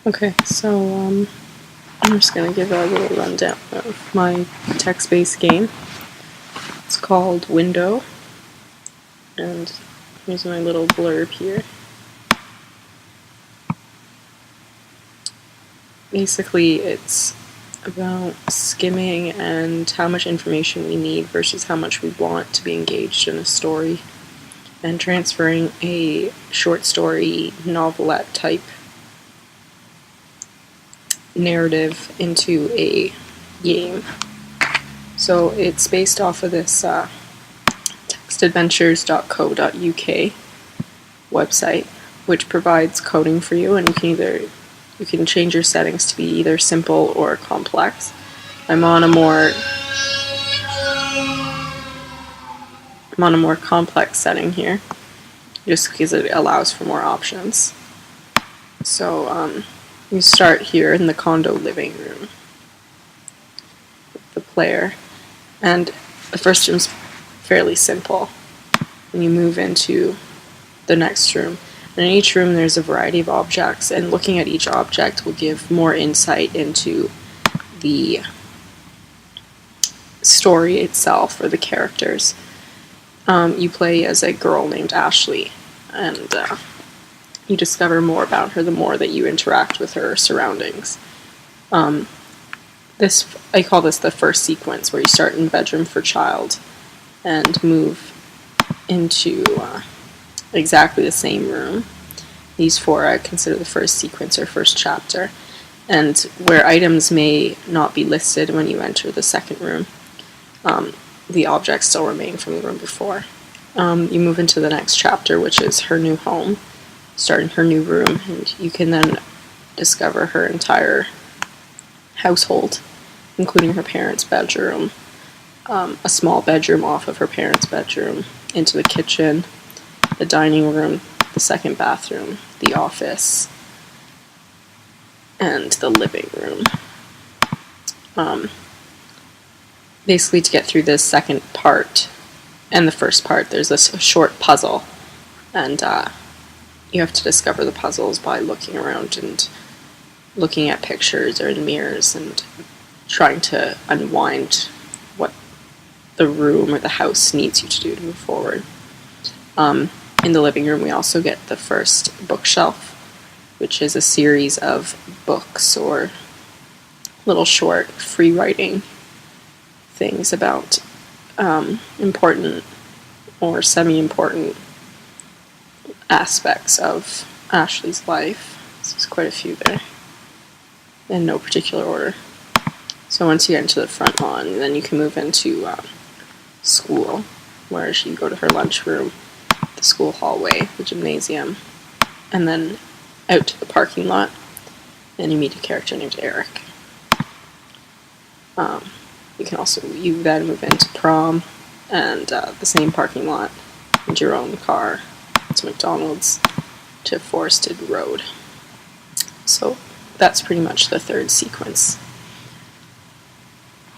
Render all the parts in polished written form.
Okay, so I'm just going to give a little rundown of my text-based game. It's called Window, and here's my little blurb here. Basically, it's about skimming and how much information we need versus how much we want to be engaged in a story, and transferring a short story novelette type narrative into a game. So it's based off of this textadventures.co.uk website, which provides coding for you, and you can change your settings to be either simple or complex. I'm on a more complex setting here, just because it allows for more options. So you start here in the condo living room with the player, and the first room's fairly simple. And you move into the next room, and in each room there's a variety of objects, and looking at each object will give more insight into the story itself or the characters. You play as a girl named Ashley, and you discover more about her the more that you interact with her surroundings. I call this the first sequence, where you start in bedroom for child and move into exactly the same room. These four I consider the first sequence or first chapter, and where items may not be listed when you enter the second room, the objects still remain from the room before. You move into the next chapter, which is her new home, starting her new room, and you can then discover her entire household, including her parents' bedroom, a small bedroom off of her parents' bedroom, into the kitchen, the dining room, the second bathroom, the office, and the living room. Basically, to get through this second part and the first part, there's a short puzzle, and you have to discover the puzzles by looking around and looking at pictures or in mirrors and trying to unwind what the room or the house needs you to do to move forward. In the living room, we also get the first bookshelf, which is a series of books or little short free writing things about important or semi-important aspects of Ashley's life. So there's quite a few there, in no particular order. So once you get into the front lawn, then you can move into school, where she can go to her lunchroom, the school hallway, the gymnasium, and then out to the parking lot, and you meet a character named Eric. You then move into prom, and the same parking lot, and your own car to McDonald's, to Forested Road. So that's pretty much the third sequence.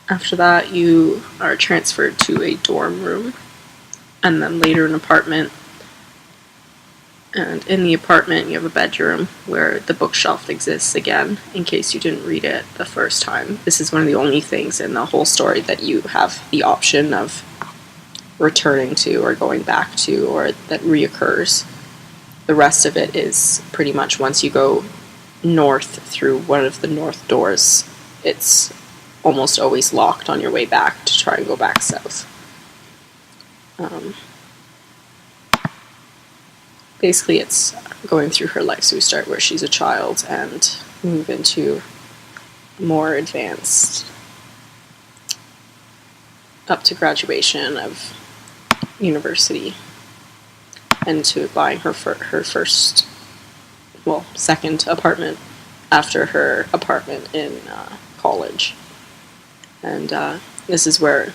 After that, you are transferred to a dorm room, and then later an apartment. And in the apartment, you have a bedroom where the bookshelf exists again, in case you didn't read it the first time. This is one of the only things in the whole story that you have the option of returning to or going back to, or that reoccurs. The rest of it is pretty much, once you go north through one of the north doors, it's almost always locked on your way back to try and go back south. Basically, it's going through her life. So we start where she's a child and move into more advanced, up to graduation of university, and to buying her second apartment after her apartment in college. And this is where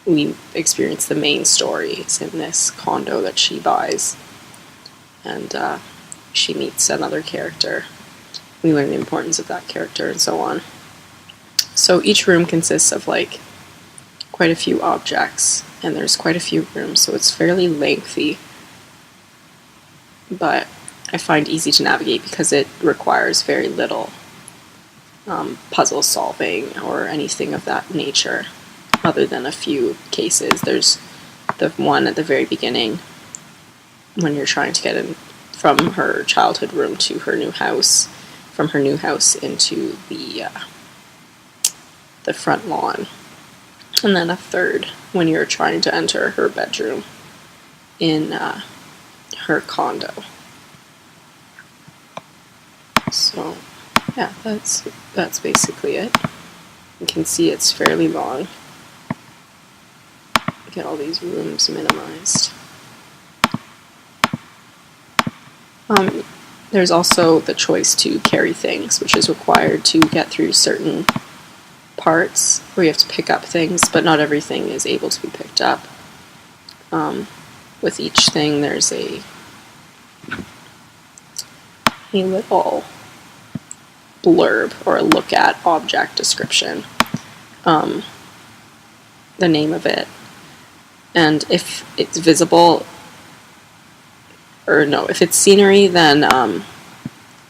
we experience the main story. It's in this condo that she buys, and she meets another character. We learn the importance of that character and so on. So each room consists of quite a few objects, and there's quite a few rooms, so it's fairly lengthy. But I find easy to navigate because it requires very little puzzle solving or anything of that nature, other than a few cases. There's the one at the very beginning when you're trying to get in from her childhood room to her new house, from her new house into the front lawn, and then a third when you're trying to enter her bedroom in her condo. So yeah, that's basically it. You can see it's fairly long. Get all these rooms minimized. There's also the choice to carry things, which is required to get through certain parts where you have to pick up things, but not everything is able to be picked up. With each thing there's a little blurb or a look at object description, the name of it, and if it's visible, or no, if it's scenery, then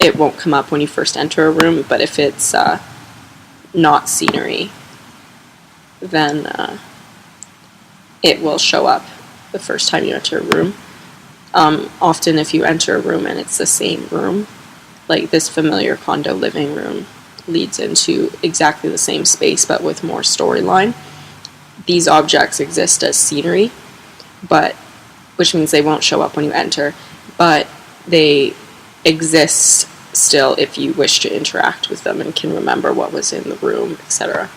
it won't come up when you first enter a room, but if it's not scenery, then it will show up the first time you enter a room. Often if you enter a room and it's the same room, like this familiar condo living room leads into exactly the same space but with more storyline, these objects exist as scenery, but which means they won't show up when you enter, but they exist still if you wish to interact with them and can remember what was in the room, etc.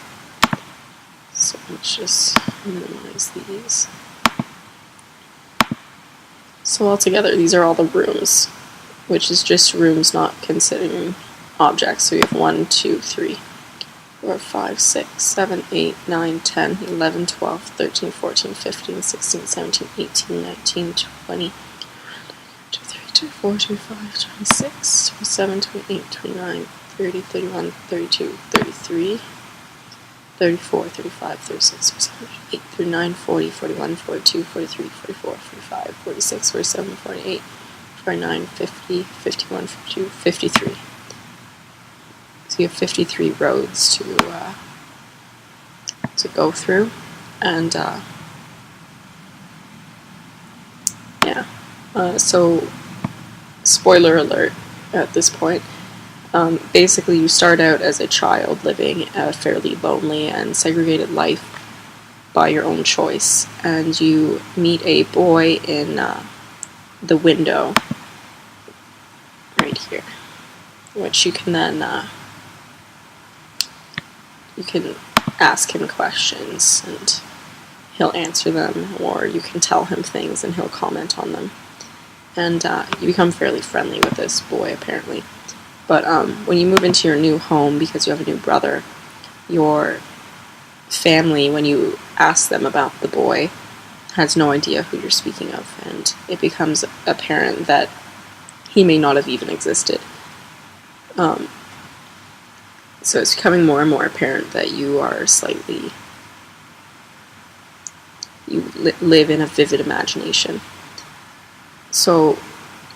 So let's just minimize these. So altogether, these are all the rooms, which is just rooms not considering objects. So you have 1, 2, 3, 4, 5, 6, 7, 8, 9, 10, 11, 12, 13, 14, 15, 16, 17, 18, 19, 20, 24, 25, 26, 27, 28, 29, 30, 31, 32, 33, 34, 35, 36, 37, 38, 39, 40, 41, 42, 43, 44, 45, 46, 47, 48, 49, 50, 51, 52, 53. So you have 53 roads to go through, and yeah. So spoiler alert at this point. Basically, you start out as a child living a fairly lonely and segregated life by your own choice, and you meet a boy in the window right here, which you can then you can ask him questions and he'll answer them, or you can tell him things and he'll comment on them, and you become fairly friendly with this boy apparently. But when you move into your new home, because you have a new brother, your family, when you ask them about the boy, has no idea who you're speaking of, and it becomes apparent that he may not have even existed. So it's becoming more and more apparent that you are slightly... you live in a vivid imagination. So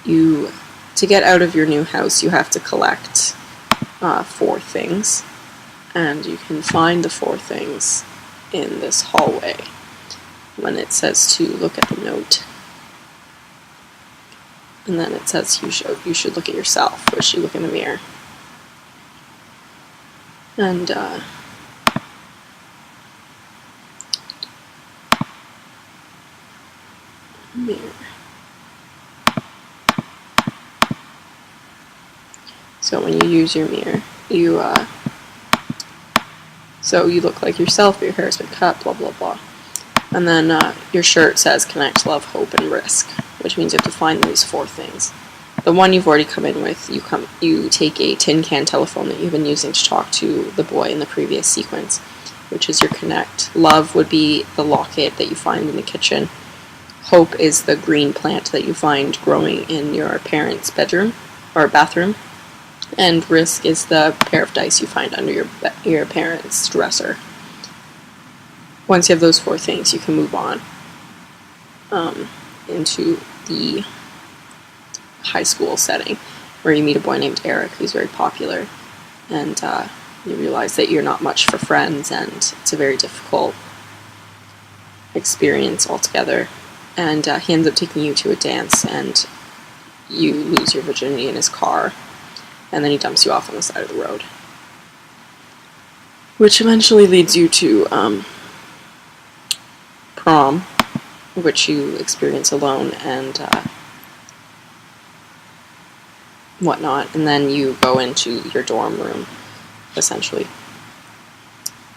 to get out of your new house, you have to collect 4 things, and you can find the 4 things in this hallway when it says to look at the note. And then it says you should look at yourself, which you look in the mirror. And mirror. So when you use your mirror, you look like yourself, your hair's been cut, blah blah blah. And then your shirt says connect, love, hope, and risk, which means you have to find those 4 things. The one you've already come in with, you take a tin can telephone that you've been using to talk to the boy in the previous sequence, which is your connect. Love would be the locket that you find in the kitchen. Hope is the green plant that you find growing in your parents' bedroom or bathroom. And risk is the pair of dice you find under your parents' dresser. Once you have those 4 things, you can move on into the high school setting where you meet a boy named Eric who's very popular, and you realize that you're not much for friends, and it's a very difficult experience altogether. And he ends up taking you to a dance, and you lose your virginity in his car, and then he dumps you off on the side of the road, which eventually leads you to prom, which you experience alone, and whatnot, and then you go into your dorm room, essentially.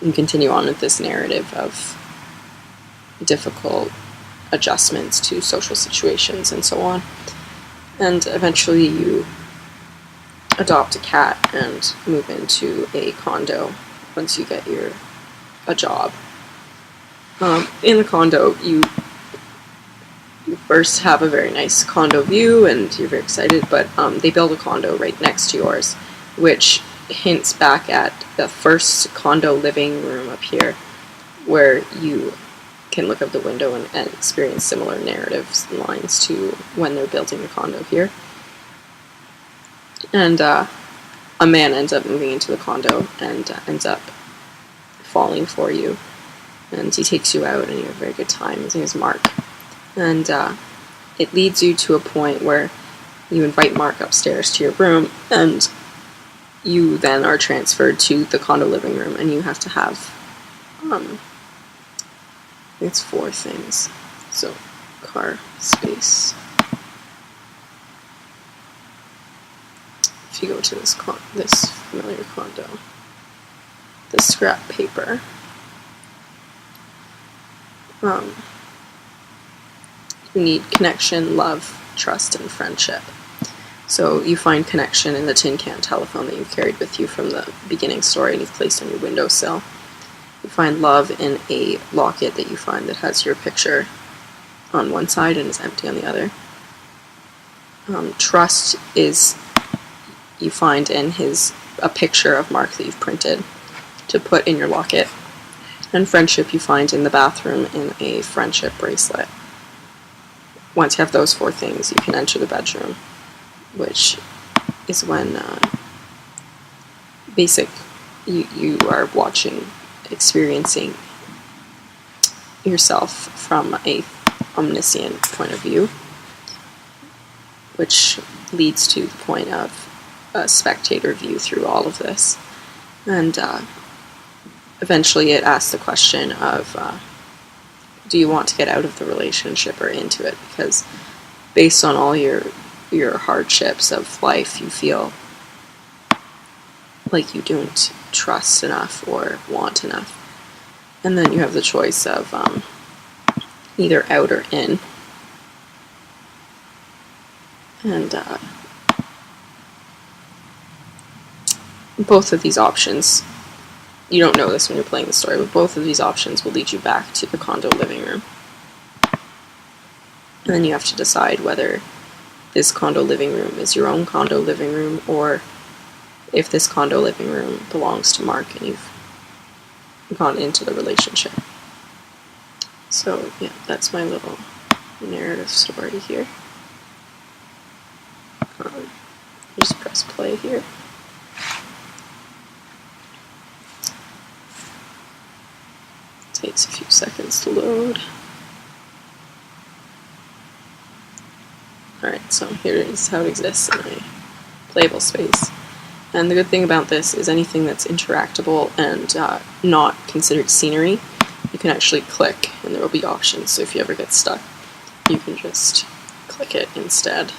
You continue on with this narrative of difficult adjustments to social situations and so on, and eventually you adopt a cat and move into a condo once you get a job. In the condo, you first have a very nice condo view, and you're very excited, but they build a condo right next to yours, which hints back at the first condo living room up here, where you can look out the window and experience similar narratives and lines to when they're building the condo here. And a man ends up moving into the condo and ends up falling for you, and he takes you out, and you have a very good time. His name is Mark. And it leads you to a point where you invite Mark upstairs to your room, and you then are transferred to the condo living room, and you have to have, it's 4 things. So, car, space. If you go to this familiar condo, the scrap paper. You need connection, love, trust, and friendship. So you find connection in the tin can telephone that you've carried with you from the beginning story and you've placed on your windowsill. You find love in a locket that you find that has your picture on one side and is empty on the other. Trust is you find in a picture of Mark that you've printed to put in your locket. And friendship you find in the bathroom in a friendship bracelet. Once you have those 4 things, you can enter the bedroom, which is when you are experiencing yourself from a omniscient point of view, which leads to the point of a spectator view through all of this. And eventually it asks the question of, do you want to get out of the relationship or into it? Because based on all your hardships of life, you feel like you don't trust enough or want enough. And then you have the choice of either out or in. And both of these options, you don't know this when you're playing the story, but both of these options will lead you back to the condo living room. And then you have to decide whether this condo living room is your own condo living room, or if this condo living room belongs to Mark and you've gone into the relationship. So yeah, that's my little narrative story here. Just press play here. Takes a few seconds to load. Alright, so here is how it exists in a playable space. And the good thing about this is anything that's interactable and not considered scenery, you can actually click and there will be options, so if you ever get stuck, you can just click it instead.